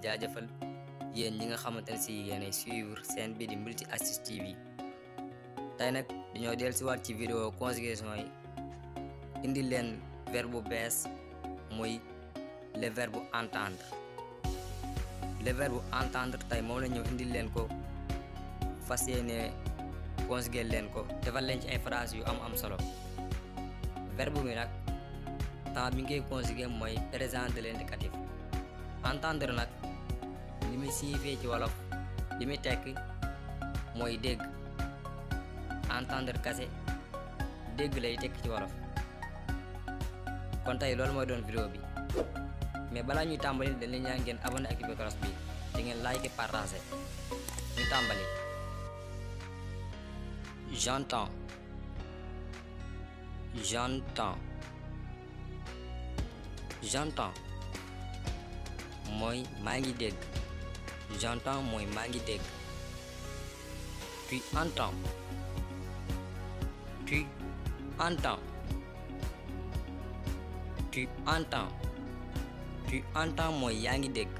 jaajëfal yéen ñi nga xamante ne si yéenay suivre seen bi di Multi Astuce TV. tey nag dañoo dellusiwaat ci vidéo conjugaison yi indi leen verbe bu bees muy le verbe entendre. le verbe entendre tey moom la ñëw indi leen ko fas yéene conjuguer leen ko defal leen ci ay phrases yu am solo. verbe bi nag temps bi ngay conjuguer mooy présent de l'indicatif. entendre nag li muy signifier ci wolof li muy tekk mooy dégg. entendre kase dégg lay tekk ci wolof. kon tey loolu mooy doon vidéo bi mais balaa ñuy tàmbali dañ leen ñaan ngeen abonné ak activer cloche bi te ngeen like partager. ñu tàmbali. j'entends j'entends j'entends mooy maa ngi dégg. j'entends mooy maa ngi dégg. tu entends tu entends tu entends tu entends mooy yaa ngi dégg.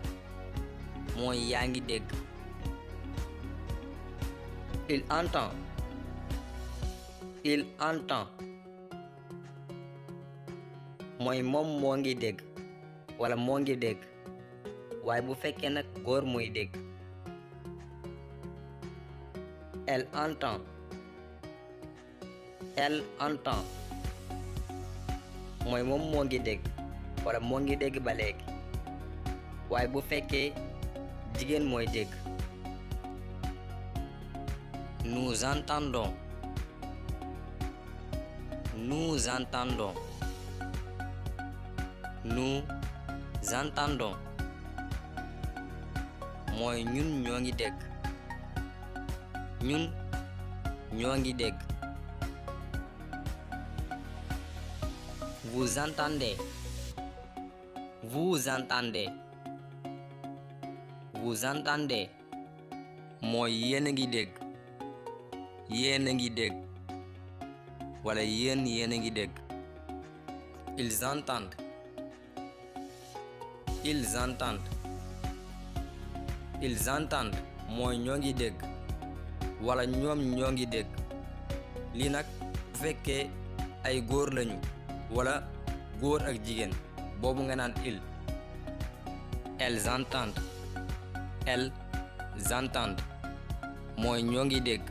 mooy yaa ngi dégg. il entend il entend mooy moom moo ngi dégg wala moo ngi dégg waaye bu fekkee nag góor mooy dégg. elle entend elle entend mooy moom moo ngi dégg wala moo ngi dégg ba léegi waaye bu fekkee jigéen mooy dégg. nous entendons nous entendons nous entendons mooy ñun ñoo ngi dégg. ñun ñoo ngi dégg. vous entendez vous entendez vous entendez mooy yéen a ngi dégg. yéen a ngi dégg wala yéen a ngi dégg. ils entendent ils entendent ils entendent mooy ñoo ngi dégg wala ñoom ñoo ngi dégg. lii nag bu fekkee ay góor lañu wala góor ak jigéen boobu nga naan il. elles entendent elles entendent mooy ñoo ngi dégg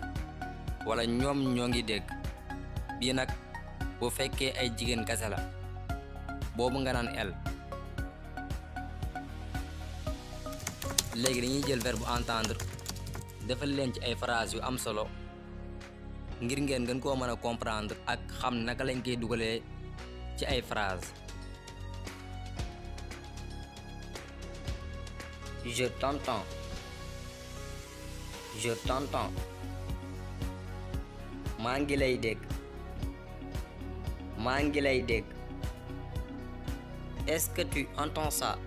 wala ñoom ñoo ngi dégg. bii nag bu fekkee ay jigéen kese la boobu nga naan elle. léegi dañuy jël verbe entendre defal leen ci ay phrases yu am solo ngir ngeen gën koo mën a comprendre ak xam naka lañ koy dugalee ci ay phrases. je t'entends je t'entends maa ngi lay dégg. maa ngi lay dégg. est-ce que tu entends ça?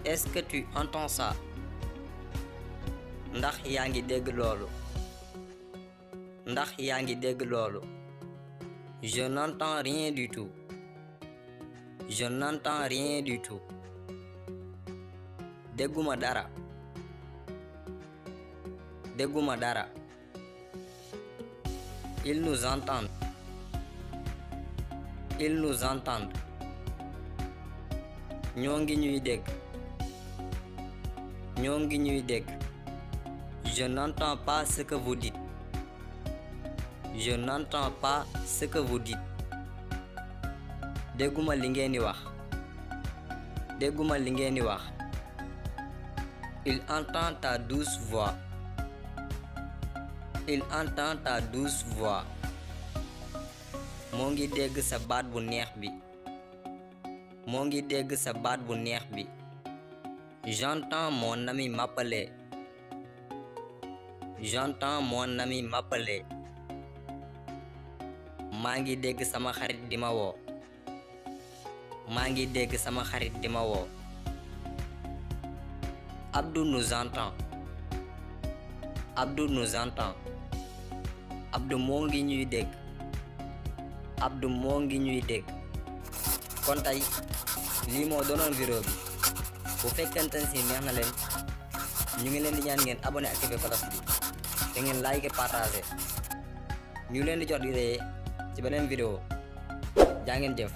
est-ce que tu entends ça? ndax yaa ngi dégg loolu? ndax yaa ngi dégg loolu? je n'entends rien du tout. je n'entends rien du tout. dégguma dara. dégguma dara. ils nous entendent. ils nous entendent. ñoo ngi ñuy dégg. ñoo ngi ñuy dégg. je n'entends pas ce que vous dites. je n'entends pas ce que vous dites. dégguma li ngeen di wax. dégguma li ngeen di wax. il entend ta douce voix. il entend ta douce voix. moo ngi dégg sa baat bu neex bi. moo ngi dégg sa baat bu neex bi. j'entends mon ami m'appeler. j'entends mon ami m'appeler. maa ngi dégg sama xarit di ma woo. maa ngi dégg sama xarit di ma woo. Abdou nous entend. Abdou nous entend. Abdou moo ngi ñuy dégg. Abdou moo ngi ñuy dégg. kon tey lii moo doonoon vidéo bi bu fekkente ne si neex na leen ñu ngi leen di ñaan ngeen abonné activé cloche bi te ngeen like partagé ñu leen di jox di ree ci beneen vidéo jaa ngeen jëf.